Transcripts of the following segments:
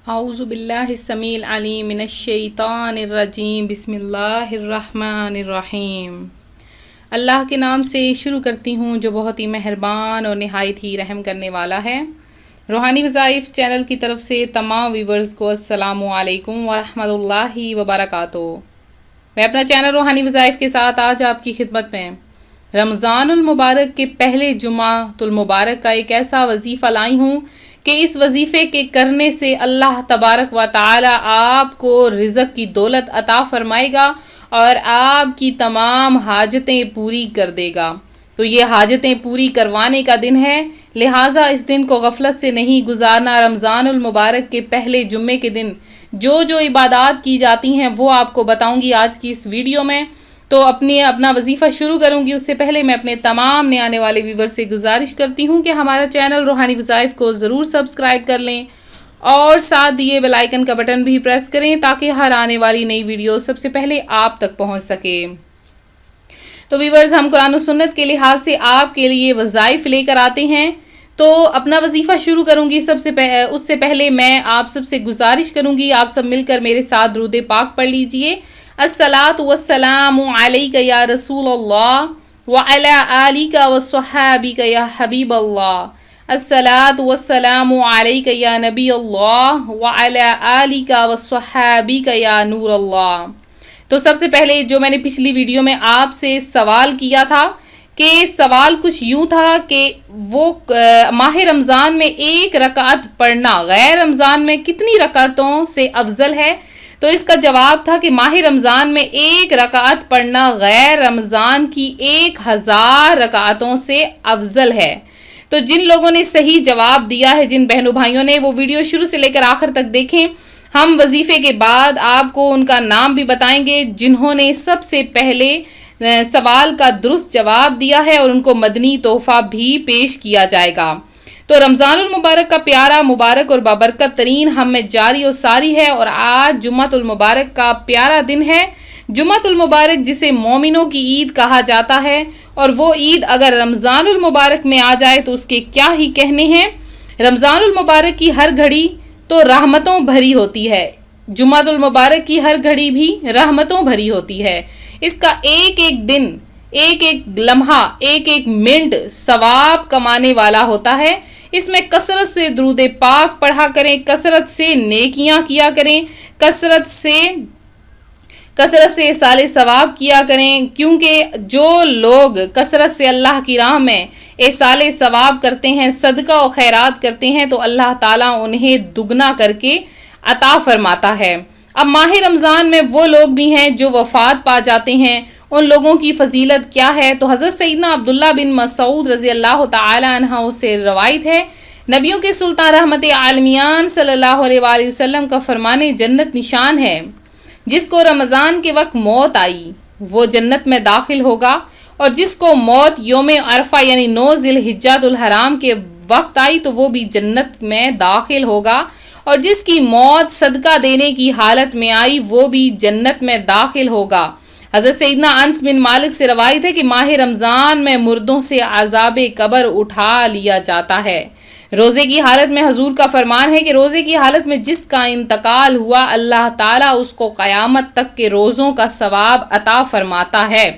اعوذ باللہ السمیع العلیم من الشیطان الرجیم بسم اللہ الرحمن الرحیم۔ اللہ کے نام سے شروع کرتی ہوں جو بہت ہی مہربان اور نہایت ہی رحم کرنے والا ہے۔ روحانی وظائف چینل کی طرف سے تمام ویورز کو السلام علیکم ورحمۃ اللہ وبرکاتہ۔ میں اپنا چینل روحانی وظائف کے ساتھ آج آپ کی خدمت میں رمضان المبارک کے پہلے جمعہ المبارک کا ایک ایسا وظیفہ لائی ہوں کہ اس وظیفے کے کرنے سے اللہ تبارک و تعالی آپ کو رزق کی دولت عطا فرمائے گا اور آپ کی تمام حاجتیں پوری کر دے گا۔ تو یہ حاجتیں پوری کروانے کا دن ہے، لہٰذا اس دن کو غفلت سے نہیں گزارنا۔ رمضان المبارک کے پہلے جمعے کے دن جو عبادات کی جاتی ہیں وہ آپ کو بتاؤں گی آج کی اس ویڈیو میں۔ تو اپنا وظیفہ شروع کروں گی اس سے پہلے میں اپنے تمام نئے آنے والے ویور سے گزارش کرتی ہوں کہ ہمارا چینل روحانی وظائف کو ضرور سبسکرائب کر لیں اور ساتھ دیے بیل آئیکن کا بٹن بھی پریس کریں تاکہ ہر آنے والی نئی ویڈیو سب سے پہلے آپ تک پہنچ سکے۔ تو ویورز، ہم قرآن و سنت کے لحاظ سے آپ کے لیے وظائف لے کر آتے ہیں۔ تو اپنا وظیفہ شروع کروں گی اس سے پہلے میں آپ سب سے گزارش کروں گی، آپ سب مل کر میرے ساتھ درود پاک پڑھ لیجئے۔ الصلاۃ والسلام علیک یا رسول اللہ وعلی آلک وصحابک یا حبیب اللہ۔ الصلاۃ والسلام علیک یا نبی اللہ وعلی آلک وصحابک یا نور اللہ۔ تو سب سے پہلے جو میں نے پچھلی ویڈیو میں آپ سے سوال کیا تھا کہ سوال کچھ یوں تھا کہ وہ ماہ رمضان میں ایک رکعت پڑھنا غیر رمضان میں کتنی رکعتوں سے افضل ہے؟ تو اس کا جواب تھا کہ ماہ رمضان میں ایک رکعت پڑھنا غیر رمضان کی 1000 رکعتوں سے افضل ہے۔ تو جن لوگوں نے صحیح جواب دیا ہے، جن بہنوں بھائیوں نے، وہ ویڈیو شروع سے لے کر آخر تک دیکھیں۔ ہم وظیفے کے بعد آپ کو ان کا نام بھی بتائیں گے جنہوں نے سب سے پہلے سوال کا درست جواب دیا ہے، اور ان کو مدنی تحفہ بھی پیش کیا جائے گا۔ تو رمضان المبارک کا پیارا، مبارک اور بابرکت ترین ہم میں جاری و ساری ہے، اور آج جمعۃ المبارک کا پیارا دن ہے۔ جمعۃ المبارک جسے مومنوں کی عید کہا جاتا ہے، اور وہ عید اگر رمضان المبارک میں آ جائے تو اس کے کیا ہی کہنے ہیں۔ رمضان المبارک کی ہر گھڑی تو رحمتوں بھری ہوتی ہے، جمعۃ المبارک کی ہر گھڑی بھی رحمتوں بھری ہوتی ہے۔ اس کا ایک ایک دن، ایک ایک لمحہ، ایک ایک منٹ ثواب کمانے والا ہوتا ہے۔ اس میں کثرت سے درود پاک پڑھا کریں، کثرت سے نیکیاں کیا کریں، کثرت سے اصال ثواب کیا کریں، کیونکہ جو لوگ کثرت سے اللہ کی راہ میں اصال ثواب کرتے ہیں، صدقہ و خیرات کرتے ہیں، تو اللہ تعالیٰ انہیں دگنا کر کے عطا فرماتا ہے۔ اب ماہ رمضان میں وہ لوگ بھی ہیں جو وفات پا جاتے ہیں، ان لوگوں کی فضیلت کیا ہے؟ تو حضرت سیدنا عبداللہ بن مسعود رضی اللہ تعالی عنہ سے روایت ہے، نبیوں کے سلطان رحمت عالمیان صلی اللہ علیہ وآلہ وسلم کا فرمان جنت نشان ہے، جس کو رمضان کے وقت موت آئی وہ جنت میں داخل ہوگا، اور جس کو موت یوم عرفہ یعنی 9 ذی الحجہ الحرام کے وقت آئی تو وہ بھی جنت میں داخل ہوگا، اور جس کی موت صدقہ دینے کی حالت میں آئی وہ بھی جنت میں داخل ہوگا۔ حضرت سیدنا انس بن مالک سے روایت ہے کہ ماہ رمضان میں مردوں سے عذاب قبر اٹھا لیا جاتا ہے۔ روزے کی حالت میں حضور کا فرمان ہے کہ روزے کی حالت میں جس کا انتقال ہوا، اللہ تعالیٰ اس کو قیامت تک کے روزوں کا ثواب عطا فرماتا ہے۔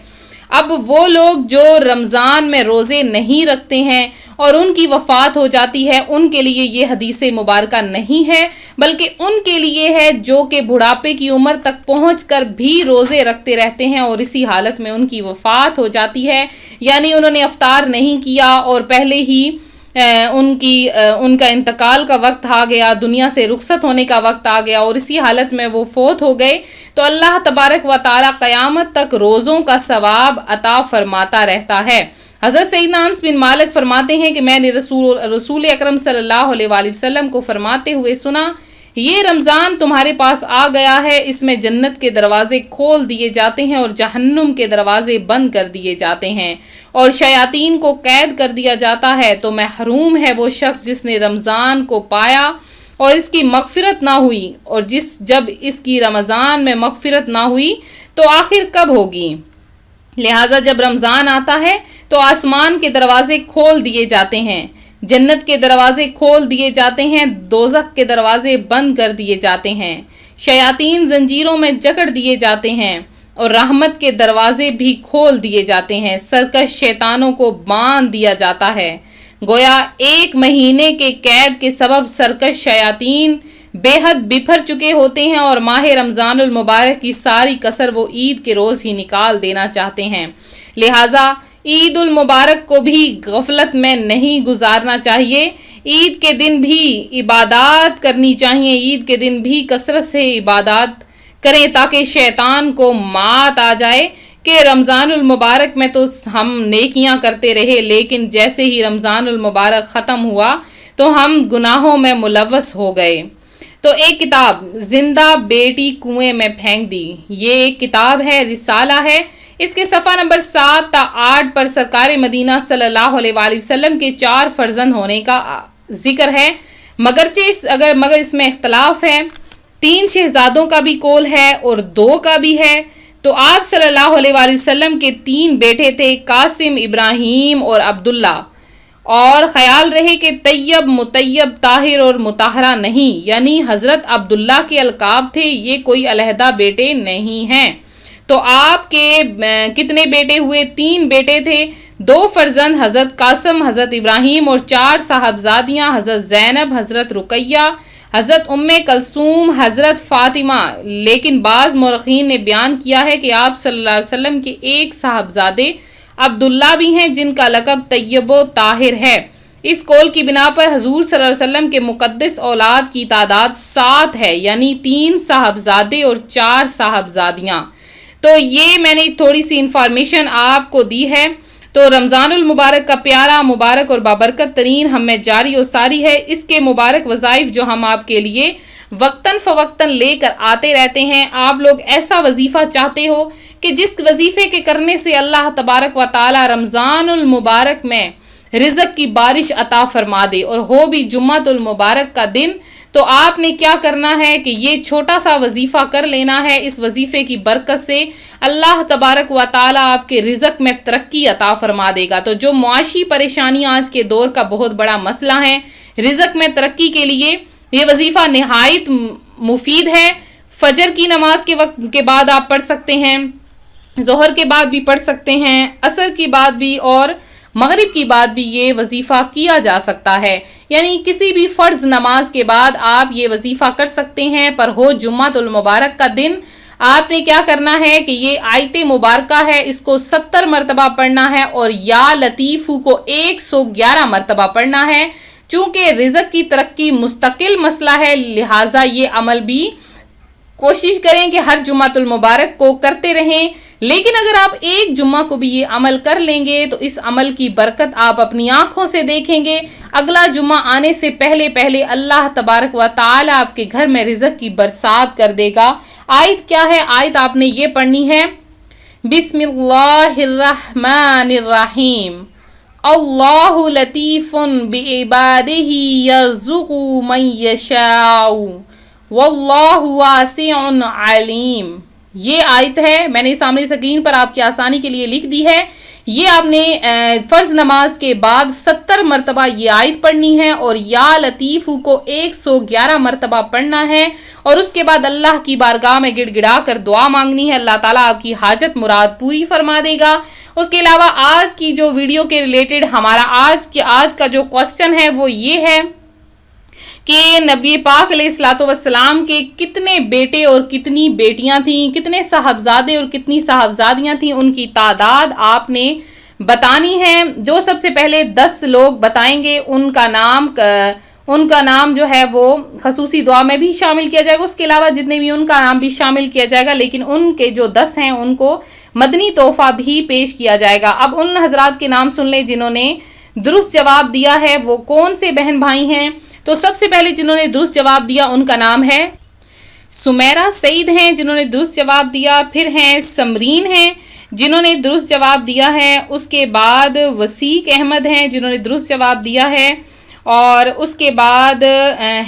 اب وہ لوگ جو رمضان میں روزے نہیں رکھتے ہیں اور ان کی وفات ہو جاتی ہے، ان کے لیے یہ حدیث مبارکہ نہیں ہے، بلکہ ان کے لیے ہے جو کہ بڑھاپے کی عمر تک پہنچ کر بھی روزے رکھتے رہتے ہیں اور اسی حالت میں ان کی وفات ہو جاتی ہے، یعنی انہوں نے افطار نہیں کیا اور پہلے ہی ان کا انتقال کا وقت آ گیا، دنیا سے رخصت ہونے کا وقت آ گیا، اور اسی حالت میں وہ فوت ہو گئے، تو اللہ تبارک و تعالی قیامت تک روزوں کا ثواب عطا فرماتا رہتا ہے۔ حضرت سیدنا انس بن مالک فرماتے ہیں کہ میں نے رسول اکرم صلی اللہ علیہ وآلہ وسلم کو فرماتے ہوئے سنا، یہ رمضان تمہارے پاس آ گیا ہے، اس میں جنت کے دروازے کھول دیے جاتے ہیں اور جہنم کے دروازے بند کر دیے جاتے ہیں، اور شیاطین کو قید کر دیا جاتا ہے، تو محروم ہے وہ شخص جس نے رمضان کو پایا اور اس کی مغفرت نہ ہوئی، اور جب اس کی رمضان میں مغفرت نہ ہوئی تو آخر کب ہوگی؟ لہٰذا جب رمضان آتا ہے تو آسمان کے دروازے کھول دیے جاتے ہیں، جنت کے دروازے کھول دیے جاتے ہیں، دوزخ کے دروازے بند کر دیے جاتے ہیں، شیاطین زنجیروں میں جکڑ دیے جاتے ہیں اور رحمت کے دروازے بھی کھول دیے جاتے ہیں، سرکش شیطانوں کو باندھ دیا جاتا ہے۔ گویا 1 مہینے کے قید کے سبب سرکش شیاطین بے حد بکھر چکے ہوتے ہیں اور ماہ رمضان المبارک کی ساری کسر وہ عید کے روز ہی نکال دینا چاہتے ہیں۔ لہٰذا عید المبارک کو بھی غفلت میں نہیں گزارنا چاہیے، عید کے دن بھی عبادات کرنی چاہیے، عید کے دن بھی کثرت سے عبادات کریں تاکہ شیطان کو مات آ جائے کہ رمضان المبارک میں تو ہم نیکیاں کرتے رہے، لیکن جیسے ہی رمضان المبارک ختم ہوا تو ہم گناہوں میں ملوث ہو گئے۔ تو ایک کتاب زندہ بیٹی کنویں میں پھینک دی، یہ ایک کتاب ہے، رسالہ ہے، اس کے صفحہ نمبر 7 تا 8 پر سرکار مدینہ صلی اللہ علیہ وآلہ وسلم کے 4 فرزند ہونے کا ذکر ہے، مگر اس میں اختلاف ہے، 3 شہزادوں کا بھی قول ہے اور 2 کا بھی ہے۔ تو آپ صلی اللہ علیہ وآلہ وسلم کے 3 بیٹے تھے، قاسم، ابراہیم اور عبداللہ، اور خیال رہے کہ طیب، مطیب، طاہر اور مطہرہ نہیں، یعنی حضرت عبداللہ کے القاب تھے، یہ کوئی علیحدہ بیٹے نہیں ہیں۔ تو آپ کے کتنے بیٹے ہوئے؟ 3 بیٹے تھے، 2 فرزند حضرت قاسم، حضرت ابراہیم، اور 4 صاحبزادیاں، حضرت زینب، حضرت رقیہ، حضرت ام کلثوم، حضرت فاطمہ۔ لیکن بعض مورخین نے بیان کیا ہے کہ آپ صلی اللہ علیہ وسلم کے ایک صاحبزادے عبداللہ بھی ہیں جن کا لقب طیب و طاہر ہے۔ اس قول کی بنا پر حضور صلی اللہ علیہ وسلم کے مقدس اولاد کی تعداد 7 ہے، یعنی 3 صاحبزادے اور 4 صاحبزادیاں۔ تو یہ میں نے تھوڑی سی انفارمیشن آپ کو دی ہے۔ تو رمضان المبارک کا پیارا، مبارک اور بابرکت ترین ہم میں جاری و ساری ہے۔ اس کے مبارک وظائف جو ہم آپ کے لیے وقتاً فوقتاً لے کر آتے رہتے ہیں، آپ لوگ ایسا وظیفہ چاہتے ہو کہ جس وظیفے کے کرنے سے اللہ تبارک و تعالی رمضان المبارک میں رزق کی بارش عطا فرما دے، اور ہو بھی جمعۃ المبارک کا دن، تو آپ نے کیا کرنا ہے کہ یہ چھوٹا سا وظیفہ کر لینا ہے۔ اس وظیفے کی برکت سے اللہ تبارک و تعالی آپ کے رزق میں ترقی عطا فرما دے گا۔ تو جو معاشی پریشانیاں آج کے دور کا بہت بڑا مسئلہ ہے، رزق میں ترقی کے لیے یہ وظیفہ نہایت مفید ہے۔ فجر کی نماز کے وقت کے بعد آپ پڑھ سکتے ہیں، ظہر کے بعد بھی پڑھ سکتے ہیں، عصر کی بعد بھی اور مغرب کی بعد بھی یہ وظیفہ کیا جا سکتا ہے، یعنی کسی بھی فرض نماز کے بعد آپ یہ وظیفہ کر سکتے ہیں۔ پر ہو جمعۃ المبارک کا دن، آپ نے کیا کرنا ہے کہ یہ آیت مبارکہ ہے، اس کو 70 مرتبہ پڑھنا ہے اور یا لطیف کو 111 مرتبہ پڑھنا ہے۔ چونکہ رزق کی ترقی مستقل مسئلہ ہے، لہٰذا یہ عمل بھی کوشش کریں کہ ہر جمعۃ المبارک کو کرتے رہیں۔ لیکن اگر آپ ایک جمعہ کو بھی یہ عمل کر لیں گے تو اس عمل کی برکت آپ اپنی آنکھوں سے دیکھیں گے۔ اگلا جمعہ آنے سے پہلے اللہ تبارک و تعالی آپ کے گھر میں رزق کی برسات کر دے گا۔ آیت کیا ہے؟ آیت آپ نے یہ پڑھنی ہے، بسم اللہ الرحمن الرحیم، اللہ لطیف بعبادہ یرزق من یشاء واللہ واسع علیم۔ یہ آیت ہے، میں نے سامنے اسکرین پر آپ کی آسانی کے لیے لکھ دی ہے۔ یہ آپ نے فرض نماز کے بعد 70 مرتبہ یہ آیت پڑھنی ہے اور یا لطیف کو 111 مرتبہ پڑھنا ہے، اور اس کے بعد اللہ کی بارگاہ میں گڑ گڑا کر دعا مانگنی ہے۔ اللہ تعالیٰ آپ کی حاجت مراد پوری فرما دے گا۔ اس کے علاوہ آج کی جو ویڈیو کے ریلیٹڈ ہمارا آج کا جو کوسچن ہے وہ یہ ہے کہ نبی پاک علیہ الصلوۃ والسلام کے کتنے بیٹے اور کتنی بیٹیاں تھیں، کتنے صاحبزادے اور کتنی صاحبزادیاں تھیں، ان کی تعداد آپ نے بتانی ہے۔ جو سب سے پہلے 10 لوگ بتائیں گے ان کا نام جو ہے وہ خصوصی دعا میں بھی شامل کیا جائے گا، اس کے علاوہ جتنے بھی ان کا نام بھی شامل کیا جائے گا، لیکن ان کے جو 10 ہیں ان کو مدنی تحفہ بھی پیش کیا جائے گا۔ اب ان حضرات کے نام سن لیں جنہوں نے درست جواب دیا ہے، وہ کون سے بہن بھائی ہیں۔ تو سب سے پہلے جنہوں نے درست جواب دیا ان کا نام ہے سمیرہ سعید ہیں جنہوں نے درست جواب دیا، پھر ہیں سمرین ہیں جنہوں نے درست جواب دیا ہے، اس کے بعد وسیق احمد ہیں جنہوں نے درست جواب دیا ہے، اور اس کے بعد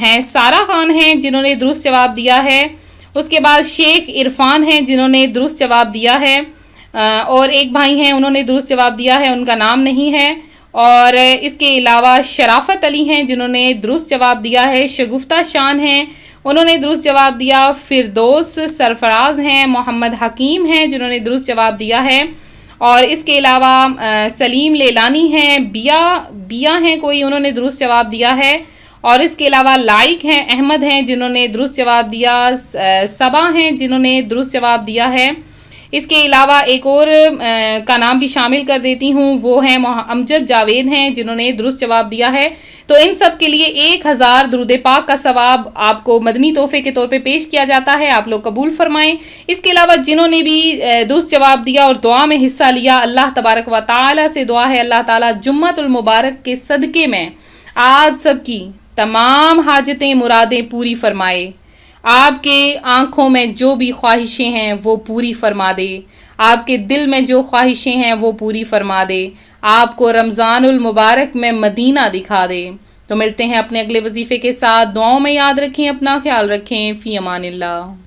ہیں سارہ خان ہیں جنہوں نے درست جواب دیا ہے، اس کے بعد شیخ عرفان ہیں جنہوں نے درست جواب دیا ہے، اور ایک بھائی ہیں انہوں نے درست جواب دیا ہے، ان کا نام نہیں ہے، اور اس کے علاوہ شرافت علی ہیں جنہوں نے درست جواب دیا ہے، شگفتہ شان ہیں انہوں نے درست جواب دیا، فردوس سرفراز ہیں، محمد حکیم ہیں جنہوں نے درست جواب دیا ہے، اور اس کے علاوہ سلیم لیلانی ہیں، بیا ہیں کوئی، انہوں نے درست جواب دیا ہے، اور اس کے علاوہ لائق ہیں، احمد ہیں جنہوں نے درست جواب دیا، صبا ہیں جنہوں نے درست جواب دیا ہے۔ اس کے علاوہ ایک اور کا نام بھی شامل کر دیتی ہوں، وہ ہیں امجد جاوید ہیں جنہوں نے درست جواب دیا ہے۔ تو ان سب کے لیے 1000 درود پاک کا ثواب آپ کو مدنی تحفے کے طور پہ پیش کیا جاتا ہے، آپ لوگ قبول فرمائیں۔ اس کے علاوہ جنہوں نے بھی درست جواب دیا اور دعا میں حصہ لیا، اللہ تبارک و تعالی سے دعا ہے اللہ تعالی جمعۃ المبارک کے صدقے میں آپ سب کی تمام حاجتیں مرادیں پوری فرمائے، آپ کے آنکھوں میں جو بھی خواہشیں ہیں وہ پوری فرما دے، آپ کے دل میں جو خواہشیں ہیں وہ پوری فرما دے، آپ کو رمضان المبارک میں مدینہ دکھا دے۔ تو ملتے ہیں اپنے اگلے وظیفے کے ساتھ، دعاؤں میں یاد رکھیں، اپنا خیال رکھیں، فی امان اللہ۔